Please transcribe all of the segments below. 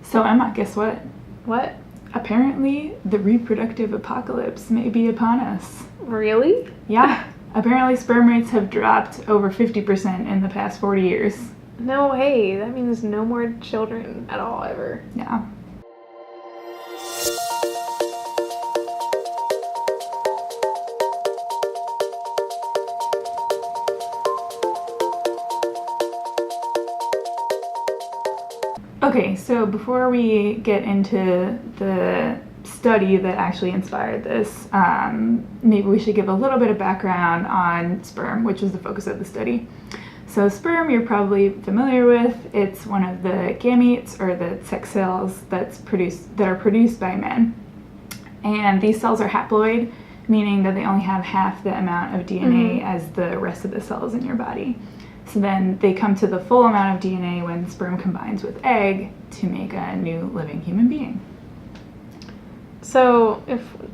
So Emma, guess what? What? Apparently, the reproductive apocalypse may be upon us. Really? Yeah. Apparently, sperm rates have dropped over 50% in the past 40 years. No way. That means no more children at all ever. Yeah. Okay, so before we get into the study that actually inspired this, maybe we should give a little bit of background on sperm, which is the focus of the study. So sperm, you're probably familiar with. It's one of the gametes, or the sex cells that are produced by men. And these cells are haploid, meaning that they only have half the amount of DNA as the rest of the cells in your body. So then they come to the full amount of DNA when sperm combines with egg to make a new living human being. So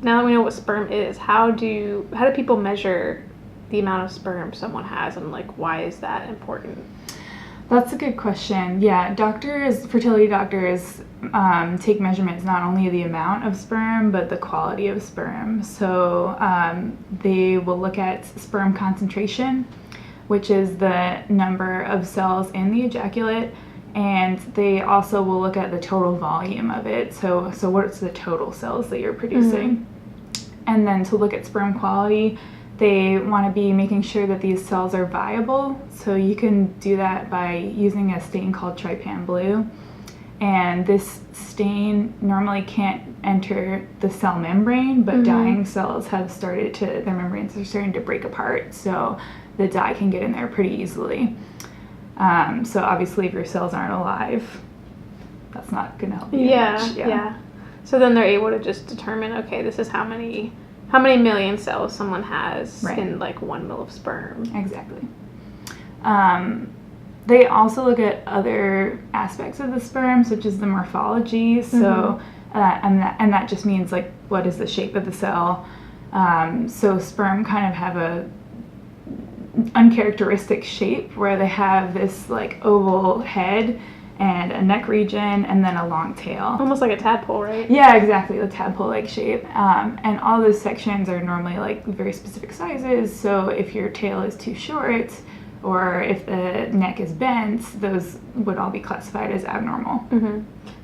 now that we know what sperm is, how do people measure the amount of sperm someone has, and why is that important? That's a good question. Yeah, fertility doctors take measurements not only of the amount of sperm, but the quality of sperm. So they will look at sperm concentration, which is the number of cells in the ejaculate, and they also will look at the total volume of it. So what's the total cells that you're producing? And then to look at sperm quality, they want to be making sure that these cells are viable. So you can do that by using a stain called trypan blue. And this stain normally can't enter the cell membrane, but dying cells their membranes are starting to break apart. So the dye can get in there pretty easily. So obviously if your cells aren't alive, that's not going to help you much. Yeah. So then they're able to just determine, okay, this is how many million cells someone has in 1 ml of sperm. Exactly. They also look at other aspects of the sperm, such as the morphology. So and that just means what is the shape of the cell. So sperm kind of have a uncharacteristic shape where they have this oval head and a neck region and then a long tail. Almost like a tadpole, right? Yeah, exactly, the tadpole-like shape. And all those sections are normally very specific sizes. So if your tail is too short or if the neck is bent, those would all be classified as abnormal.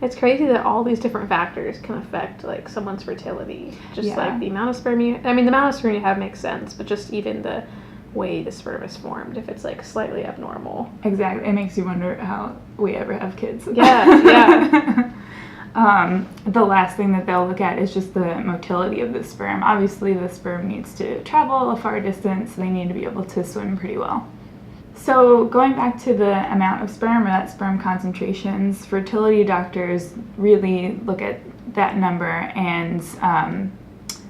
It's crazy that all these different factors can affect someone's fertility. Just the amount of sperm the amount of sperm you have makes sense, but just even the way the sperm is formed, if it's slightly abnormal. Exactly. It makes you wonder how we ever have kids. Yeah. The last thing that they'll look at is just the motility of the sperm. Obviously, the sperm needs to travel a far distance, so they need to be able to swim pretty well. So going back to the amount of sperm, or that sperm concentrations, fertility doctors really look at that number, and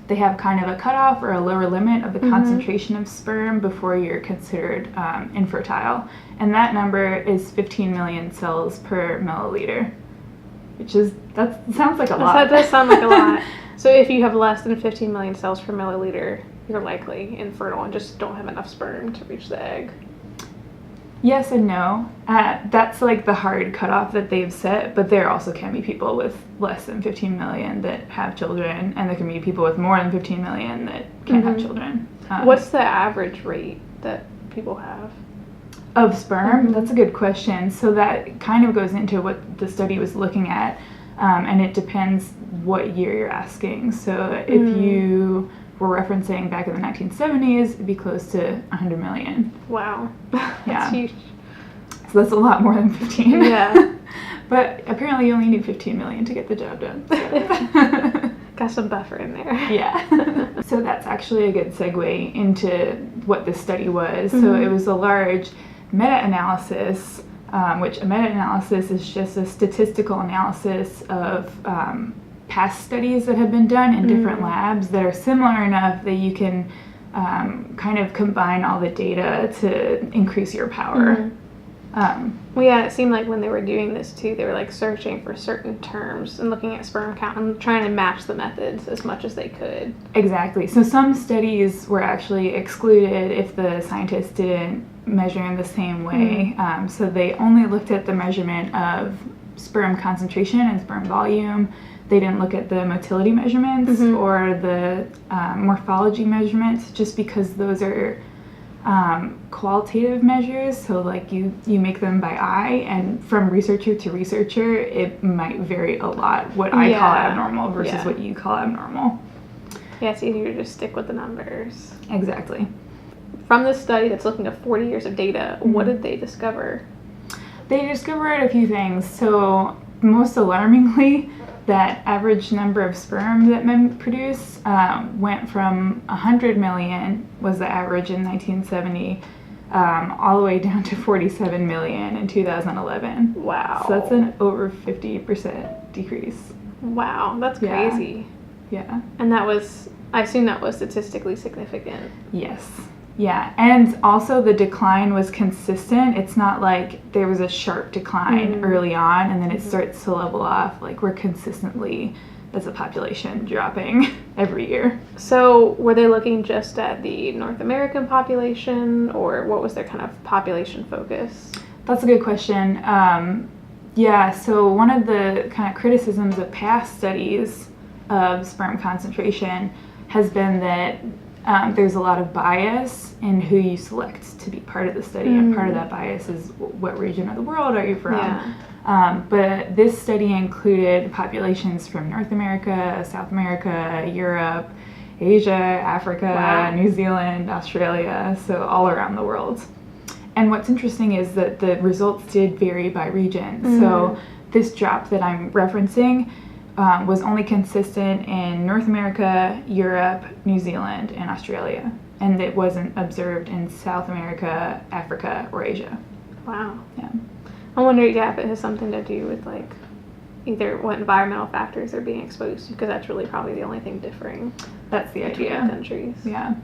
they have kind of a cutoff or a lower limit of the concentration of sperm before you're considered infertile. And that number is 15 million cells per milliliter, that sounds like a lot. That does sound like a lot. So if you have less than 15 million cells per milliliter, you're likely infertile and just don't have enough sperm to reach the egg. Yes and no. That's the hard cutoff that they've set, but there also can be people with less than 15 million that have children, and there can be people with more than 15 million that can't have children. What's the average rate that people have? Of sperm? That's a good question. So that kind of goes into what the study was looking at, and it depends what year you're asking. So if you were referencing back in the 1970s, it'd be close to 100 million. Wow. That's huge. So that's a lot more than 15. Yeah. But apparently you only need 15 million to get the job done. So. Got some buffer in there. Yeah. So that's actually a good segue into what this study was. So it was a large meta-analysis, which a meta-analysis is just a statistical analysis of past studies that have been done in different labs that are similar enough that you can kind of combine all the data to increase your power. It seemed like when they were doing this too, they were searching for certain terms and looking at sperm count and trying to match the methods as much as they could. Exactly. So some studies were actually excluded if the scientists didn't measure in the same way. So they only looked at the measurement of sperm concentration and sperm volume. They didn't look at the motility measurements or the morphology measurements, just because those are qualitative measures. So like you make them by eye, and from researcher to researcher, it might vary a lot what I call abnormal versus what you call abnormal. Yeah, it's easier to just stick with the numbers. Exactly. From this study that's looking at 40 years of data, what did they discover? They discovered a few things. So most alarmingly, that average number of sperm that men produce went from 100 million was the average in 1970 all the way down to 47 million in 2011. Wow. So that's an over 50% decrease. Wow, that's crazy. Yeah. And that was, I assume that was statistically significant. Yes. Yeah, and also the decline was consistent. It's not like there was a sharp decline early on and then it starts to level off. Like, we're consistently, as a population, dropping every year. So were they looking just at the North American population, or what was their kind of population focus? That's a good question. Yeah, so one of the kind of criticisms of past studies of sperm concentration has been that there's a lot of bias in who you select to be part of the study, and part of that bias is what region of the world are you from. Yeah. But this study included populations from North America, South America, Europe, Asia, Africa, New Zealand, Australia, so all around the world. And what's interesting is that the results did vary by region. So this drop that I'm referencing was only consistent in North America, Europe, New Zealand, and Australia. And it wasn't observed in South America, Africa, or Asia. Wow. Yeah. I wonder if it has something to do with, like, either what environmental factors they're being exposed to, because that's really probably the only thing differing. That's the between idea. Countries. Yeah.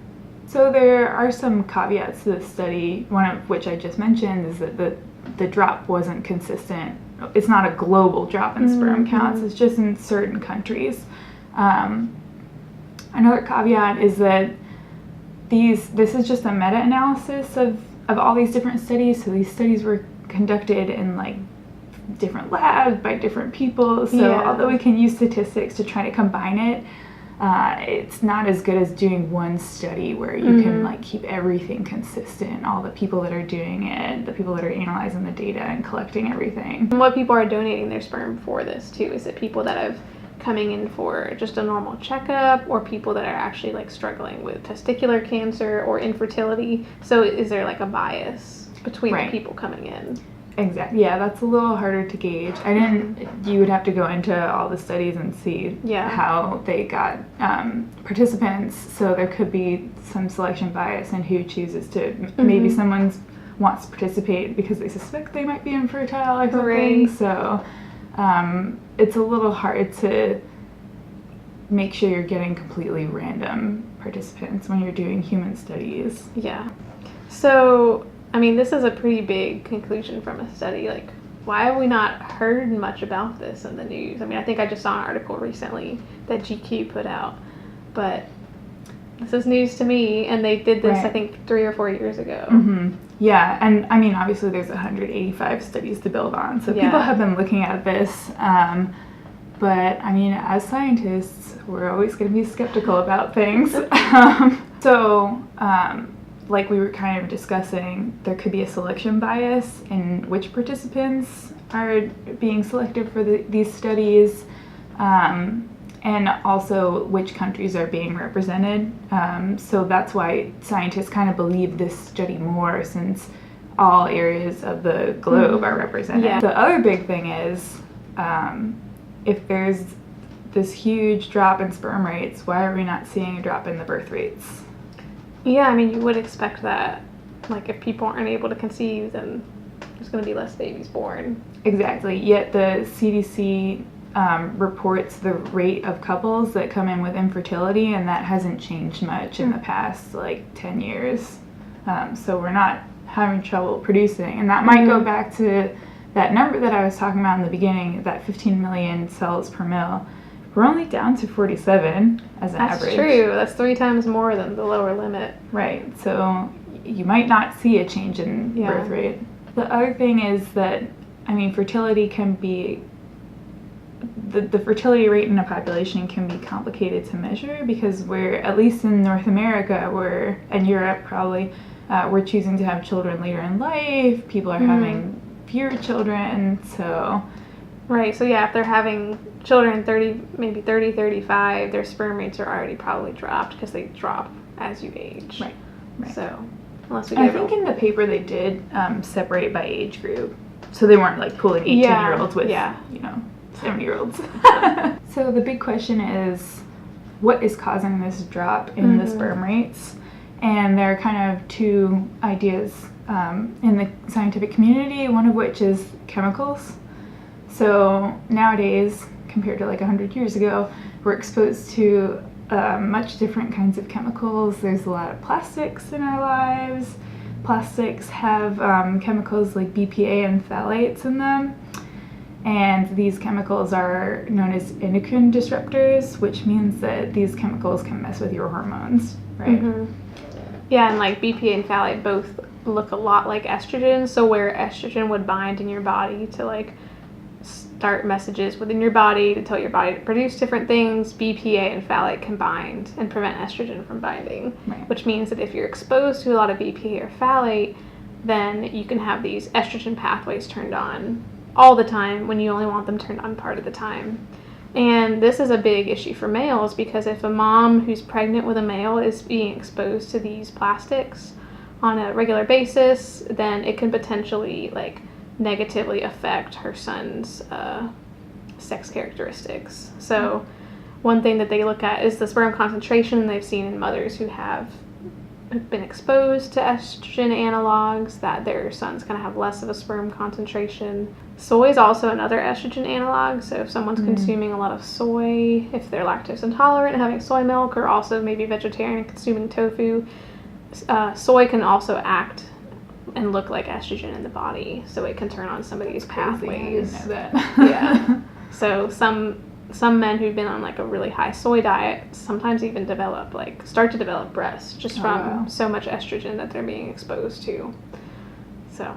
So there are some caveats to this study, one of which I just mentioned is that the drop wasn't consistent. It's not a global drop in sperm counts, it's just in certain countries. Another caveat is that this is just a meta-analysis of all these different studies. So these studies were conducted in like different labs by different people. So although we can use statistics to try to combine it, it's not as good as doing one study where you can like keep everything consistent, all the people that are doing it, the people that are analyzing the data and collecting everything. And what people are donating their sperm for this too? Is it people that have coming in for just a normal checkup, or people that are actually like struggling with testicular cancer or infertility? So is there like a bias between the people coming in? Exactly. Yeah, that's a little harder to gauge. You would have to go into all the studies and see how they got participants. So there could be some selection bias in who chooses to. Maybe someone wants to participate because they suspect they might be infertile or something. So it's a little hard to make sure you're getting completely random participants when you're doing human studies. Yeah. So, I mean, this is a pretty big conclusion from a study. Like, why have we not heard much about this in the news? I mean, I think I just saw an article recently that GQ put out, but this is news to me, and they did this, I think, 3 or 4 years ago. Yeah, and I mean, obviously there's 185 studies to build on, so people have been looking at this, but I mean, as scientists, we're always going to be skeptical about things. Like we were kind of discussing, there could be a selection bias in which participants are being selected for these studies, and also which countries are being represented. So that's why scientists kind of believe this study more, since all areas of the globe are represented. The other big thing is, if there's this huge drop in sperm rates, why are we not seeing a drop in the birth rates? Yeah, I mean, you would expect that. Like, if people aren't able to conceive, then there's going to be less babies born. Exactly. Yet the CDC reports the rate of couples that come in with infertility, and that hasn't changed much in the past, like, 10 years. So we're not having trouble producing. And that might go back to that number that I was talking about in the beginning, that 15 million cells per mil. We're only down to 47 as an average. That's true. That's 3 times more than the lower limit. Right. So you might not see a change in birth rate. The other thing is that, I mean, fertility can be the fertility rate in a population can be complicated to measure because we're, at least in North America, and Europe probably, we're choosing to have children later in life. People are having fewer children, so... Right, so yeah, if they're having children 35, their sperm rates are already probably dropped because they drop as you age. Right. So, unless we I think in the paper they did separate by age group. So they weren't like pulling 18-year-olds with, 70-year-olds. So the big question is, what is causing this drop in the sperm rates? And there are kind of two ideas in the scientific community, one of which is chemicals. So nowadays, compared to like 100 years ago, we're exposed to much different kinds of chemicals. There's a lot of plastics in our lives. Plastics have chemicals like BPA and phthalates in them. And these chemicals are known as endocrine disruptors, which means that these chemicals can mess with your hormones, right? Yeah, and like BPA and phthalate both look a lot like estrogen. So where estrogen would bind in your body to like start messages within your body to tell your body to produce different things, BPA and phthalate can bind and prevent estrogen from binding, which means that if you're exposed to a lot of BPA or phthalate, then you can have these estrogen pathways turned on all the time when you only want them turned on part of the time. And this is a big issue for males because if a mom who's pregnant with a male is being exposed to these plastics on a regular basis, then it can potentially like negatively affect her son's sex characteristics. So one thing that they look at is the sperm concentration they've seen in mothers who have been exposed to estrogen analogs, that their son's going to have less of a sperm concentration. Soy is also another estrogen analog, so if someone's consuming a lot of soy, if they're lactose intolerant and having soy milk, or also maybe vegetarian and consuming tofu, soy can also act and look like estrogen in the body, so it can turn on some of these pathways. I didn't know that. Yeah. So some men who've been on like a really high soy diet sometimes even start to develop breasts just from so much estrogen that they're being exposed to. So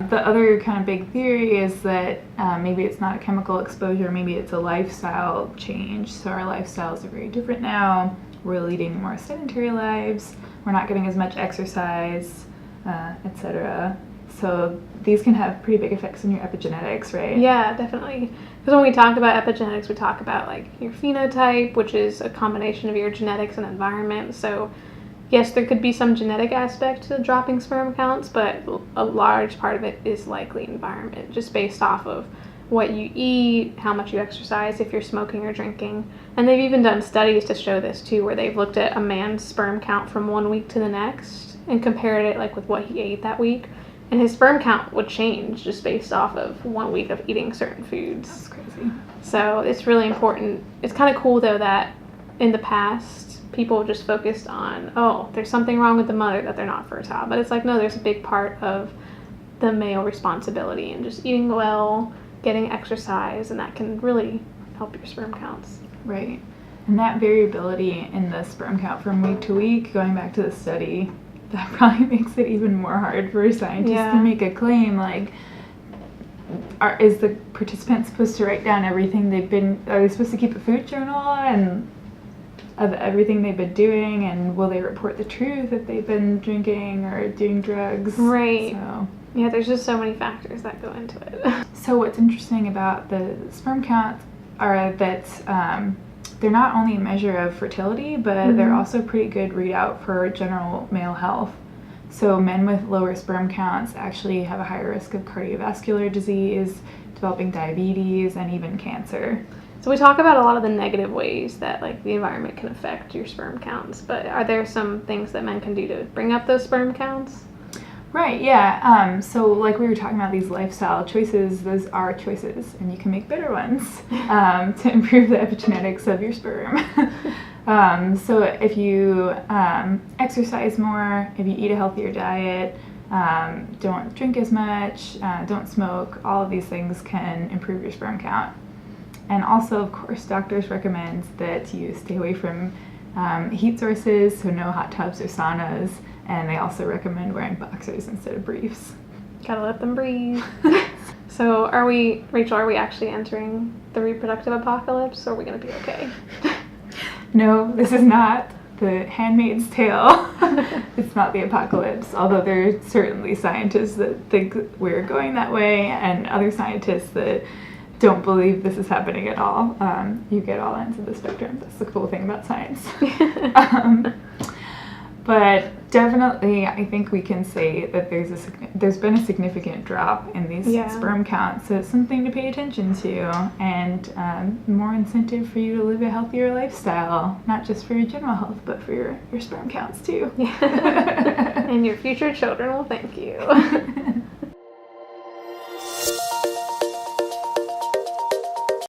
the other kind of big theory is that maybe it's not a chemical exposure, maybe it's a lifestyle change. So our lifestyles are very different now. We're leading more sedentary lives. We're not getting as much exercise, etc. So these can have pretty big effects on your epigenetics, right? Yeah, definitely. Because when we talk about epigenetics, we talk about like your phenotype, which is a combination of your genetics and environment. So yes, there could be some genetic aspect to dropping sperm counts, but a large part of it is likely environment, just based off of what you eat, how much you exercise, if you're smoking or drinking. And they've even done studies to show this too, where they've looked at a man's sperm count from 1 week to the next and compared it like with what he ate that week. And his sperm count would change just based off of 1 week of eating certain foods. That's crazy. So it's really important. It's kind of cool though that in the past people just focused on, oh, there's something wrong with the mother that they're not fertile. But it's like, no, there's a big part of the male responsibility and just eating well, getting exercise, and that can really help your sperm counts. Right. And that variability in the sperm count from week to week, going back to the study, that probably makes it even more hard for scientists to make a claim. Like, is the participant supposed to write down everything are they supposed to keep a food journal and of everything they've been doing, and will they report the truth if they've been drinking or doing drugs? Right. So, yeah, there's just so many factors that go into it. So what's interesting about the sperm counts are that they're not only a measure of fertility, but they're also a pretty good readout for general male health. So men with lower sperm counts actually have a higher risk of cardiovascular disease, developing diabetes, and even cancer. So we talk about a lot of the negative ways that like the environment can affect your sperm counts, but are there some things that men can do to bring up those sperm counts? Right, yeah. So like we were talking about these lifestyle choices, those are choices, and you can make better ones to improve the epigenetics of your sperm. So if you exercise more, if you eat a healthier diet, don't drink as much, don't smoke, all of these things can improve your sperm count. And also, of course, doctors recommend that you stay away from heat sources, so no hot tubs or saunas, and they also recommend wearing boxers instead of briefs. Gotta let them breathe. So Rachel, are we actually entering the reproductive apocalypse, or are we going to be okay? No, this is not the Handmaid's Tale. It's not the apocalypse, although there are certainly scientists that think we're going that way, and other scientists that don't believe this is happening at all. You get all ends of the spectrum. That's the cool thing about science. But definitely, I think we can say that there's been a significant drop in these sperm counts. So it's something to pay attention to, and more incentive for you to live a healthier lifestyle, not just for your general health, but for your sperm counts too. And your future children will thank you.